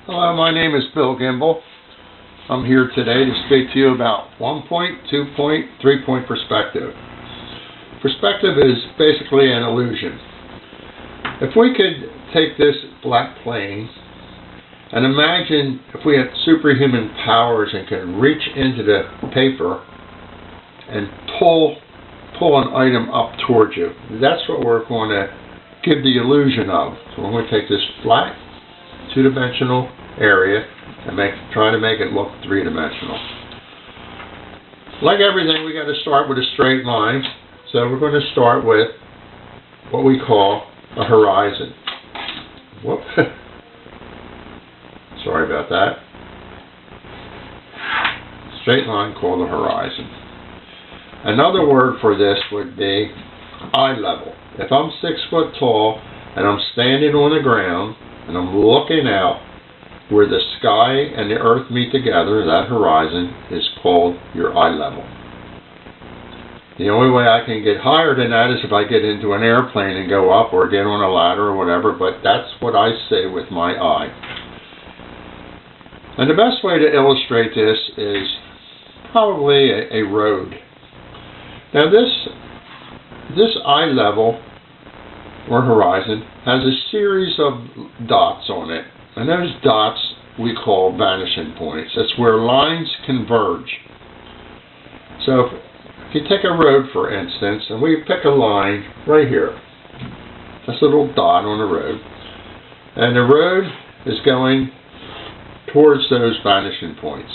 Hello, my name is Bill Gimbel. I'm here today to speak to you about 1-point, 2-point, 3-point perspective. Perspective is basically an illusion. If we could take this black plane and imagine if we had superhuman powers and could reach into the paper and pull an item up towards you, that's what we're going to give the illusion of. So we're going to take this flat, two-dimensional area and try to make it look three-dimensional. Like everything, we got to start with a straight line. So we're going to start with what we call a horizon. Whoop. Sorry about that. Straight line called a horizon. Another word for this would be eye level. If I'm 6 foot tall and I'm standing on the ground and I'm looking out where the sky and the earth meet together, that horizon is called your eye level. The only way I can get higher than that is if I get into an airplane and go up or get on a ladder or whatever, but that's what I say with my eye. And the best way to illustrate this is probably a road. Now this eye level or horizon has a series of dots on it, and those dots we call vanishing points. That's where lines converge. So if you take a road, for instance, and we pick a line right here, this little dot on the road, and the road is going towards those vanishing points.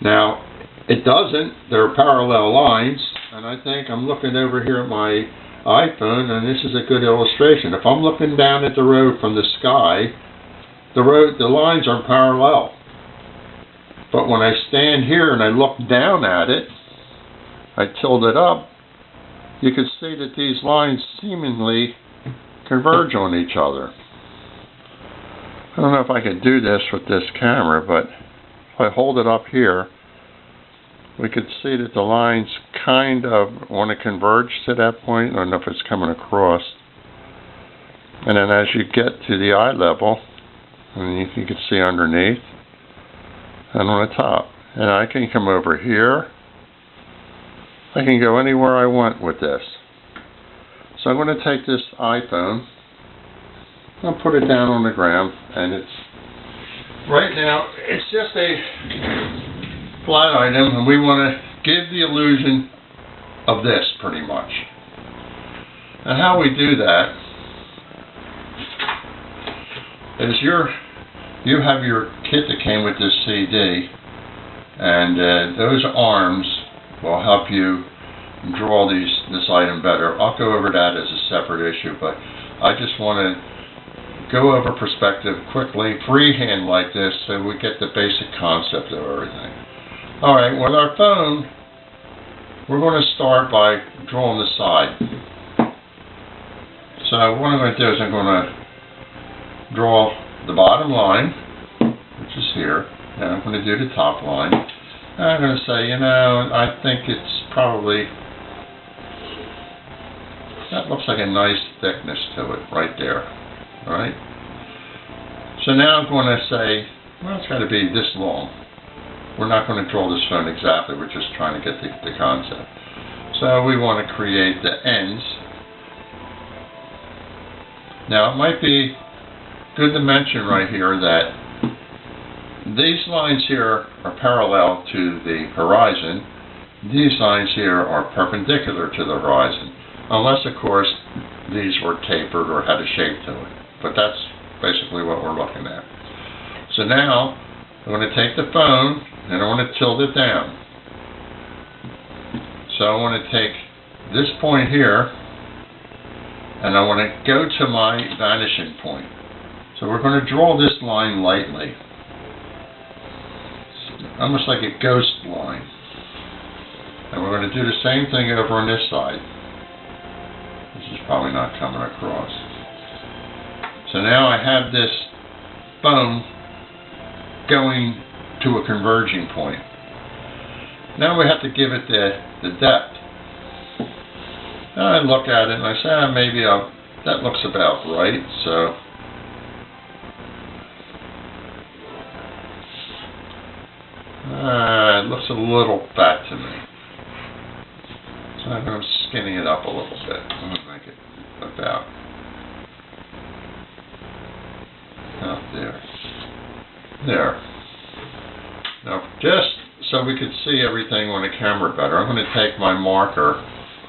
Now, it doesn't. There are parallel lines, and I think I'm looking over here at my iPhone, and this is a good illustration. If I'm looking down at the road from the sky, the lines are parallel. But when I stand here and I look down at it, I tilt it up, you can see that these lines seemingly converge on each other. I don't know if I can do this with this camera, but if I hold it up here, we could see that the lines kind of want to converge to that point. I don't know if it's coming across. And then as you get to the eye level, and you can see underneath and on the top. And I can come over here. I can go anywhere I want with this. So I'm going to take this iPhone, I'll put it down on the ground, and right now it's just a flat item, and we want to give the illusion of this pretty much. And how we do that is you have your kit that came with this CD, and those arms will help you draw this item better. I'll go over that as a separate issue, but I just want to go over perspective quickly, freehand like this, so we get the basic concept of everything. Alright, with our phone, we're going to start by drawing the side. So what I'm going to do is I'm going to draw the bottom line, which is here, and I'm going to do the top line. And I'm going to say, I think it's probably, that looks like a nice thickness to it right there. Alright? So now I'm going to say, well, it's got to be this long. We're not going to draw this phone exactly, we're just trying to get the concept. So we want to create the ends. Now it might be good to mention right here that these lines here are parallel to the horizon. These lines here are perpendicular to the horizon. Unless, of course, these were tapered or had a shape to it. But that's basically what we're looking at. So now I'm going to take the phone and I want to tilt it down. So I want to take this point here and I want to go to my vanishing point. So we're going to draw this line lightly, almost like a ghost line. And we're going to do the same thing over on this side. This is probably not coming across. So now I have this phone going to a converging point. Now we have to give it the depth. And I look at it and I say, maybe that looks about right. So looks a little fat to me. So I'm going to skinny it up a little bit. I'm going to make it about there. There. Now, just so we could see everything on the camera better, I'm going to take my marker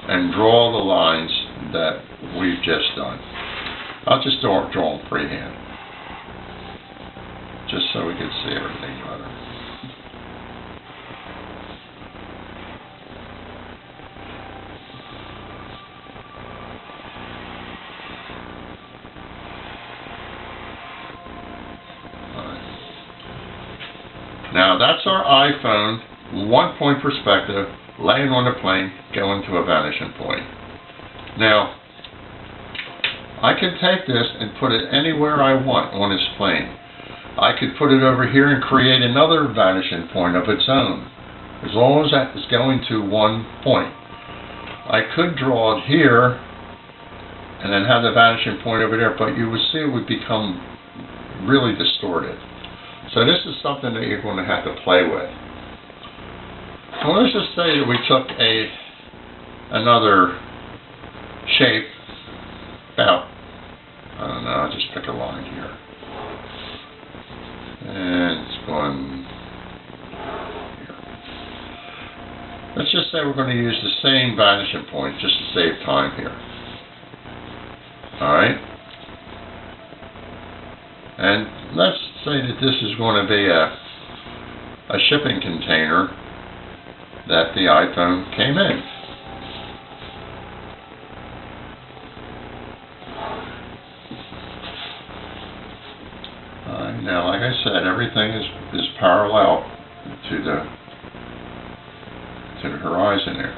and draw the lines that we've just done. I'll just draw them freehand, just so we can see everything better. Now that's our iPhone, 1-point perspective, laying on the plane, going to a vanishing point. Now, I can take this and put it anywhere I want on this plane. I could put it over here and create another vanishing point of its own, as long as that is going to 1 point. I could draw it here and then have the vanishing point over there, but you would see it would become really distorted. So this is something that you're going to have to play with. So let's just say that we took another shape, about, I don't know, I'll just pick a line here. And it's going here. Let's just say we're going to use the same vanishing point just to save time here. Alright? And let's say that this is going to be a shipping container that the iPhone came in. Now, like I said, everything is parallel to the horizon there.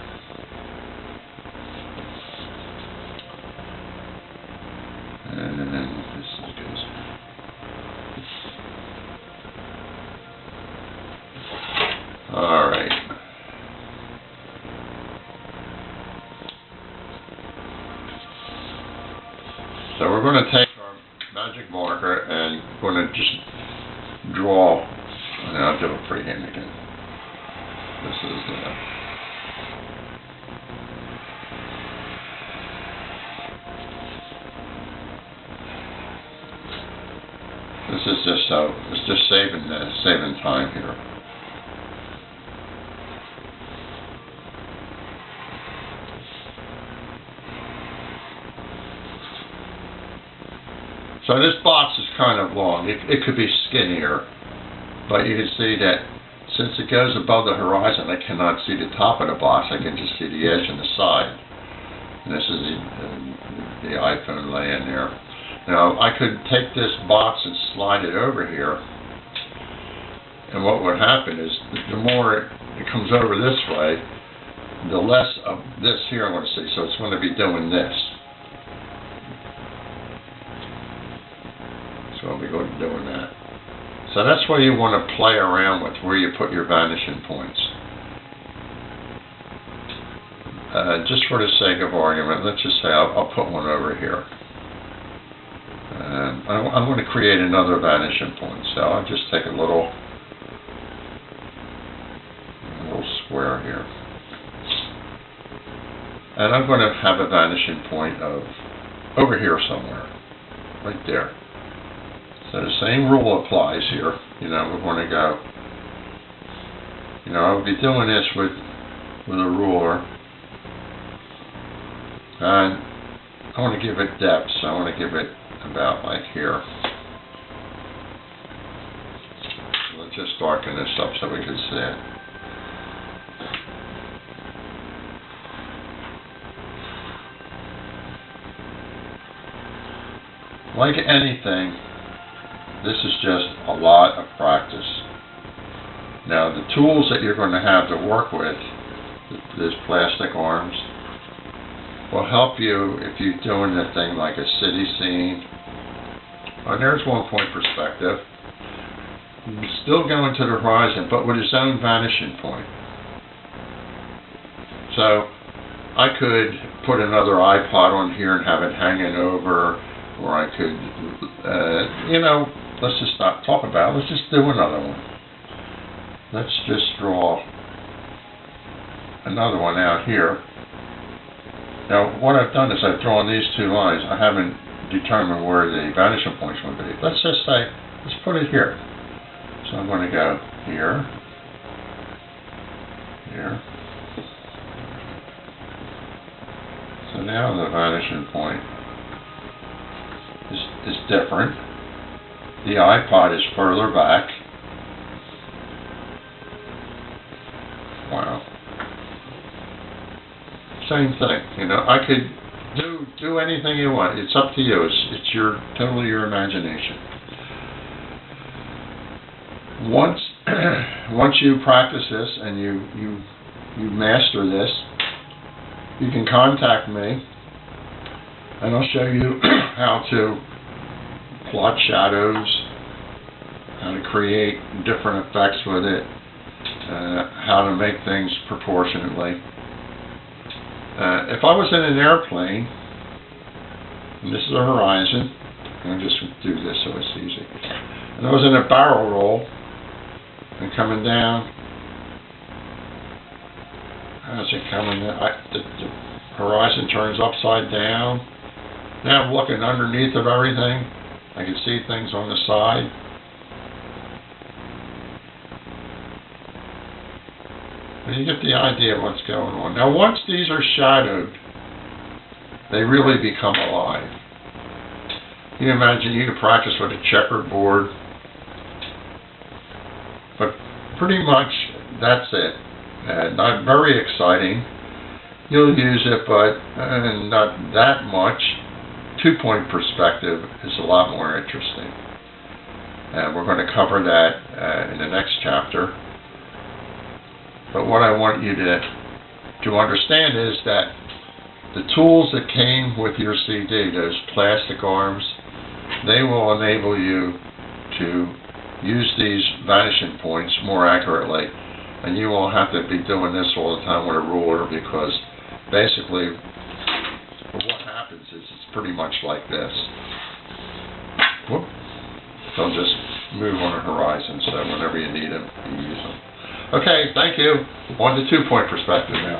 And then this goes. All right. So we're going to take our magic marker and going to just draw, and I'll do it freehand again. This is just so it's just saving time here. So this box is kind of long. It could be skinnier, but you can see that since it goes above the horizon, I cannot see the top of the box. I can just see the edge and the side. And this is the iPhone laying there. Now, I could take this box and slide it over here, and what would happen is the more it comes over this way, the less of this here I'm going to see. So it's going to be doing this. So I'll be going to doing that. So that's where you want to play around with, where you put your vanishing points. Just for the sake of argument, let's just say I'll put one over here. I'm going to create another vanishing point. So I'll just take a little square here. And I'm going to have a vanishing point of over here somewhere, right there. So the same rule applies here. You know, we're going to go, you know, I'll be doing this with a ruler. And I want to give it depth, so I want to give it about like here. So let's just darken this up so we can see it. Like anything, this is just a lot of practice. Now, the tools that you're going to have to work with, these plastic arms, will help you if you're doing a thing like a city scene. Oh, there's 1 point perspective. Still going to the horizon, but with its own vanishing point. So, I could put another iPod on here and have it hanging over, or I could, you know, let's just not talk about it. Let's just do another one. let's just draw another one out here. Now, what I've done is I've drawn these two lines. I haven't determined where the vanishing points would be. Let's just say, let's put it here. So I'm going to go here, here. So now the vanishing point is different. The iPod is further back. Wow. Same thing, you know. I could do anything you want. It's up to you. It's totally your imagination. Once you practice this and you master this, you can contact me, and I'll show you how to plot shadows, how to create different effects with it, how to make things proportionately. If I was in an airplane, and this is a horizon, I'll just do this so it's easy, and I was in a barrel roll, and coming down, how's it coming? The horizon turns upside down. Now I'm looking underneath of everything. I can see things on the side. And you get the idea of what's going on. Now once these are shadowed, they really become alive. You can imagine you can practice with a checkerboard, but pretty much that's it. Not very exciting. You'll use it, but not that much. Two-point perspective is a lot more interesting. And we're going to cover that in the next chapter. But what I want you to understand is that the tools that came with your CD, those plastic arms, they will enable you to use these vanishing points more accurately. And you won't have to be doing this all the time with a ruler, because basically what happens is it's pretty much like this. Whoop. They'll just move on a horizon, so whenever you need them, you use them. Okay, thank you. On to two-point perspective now.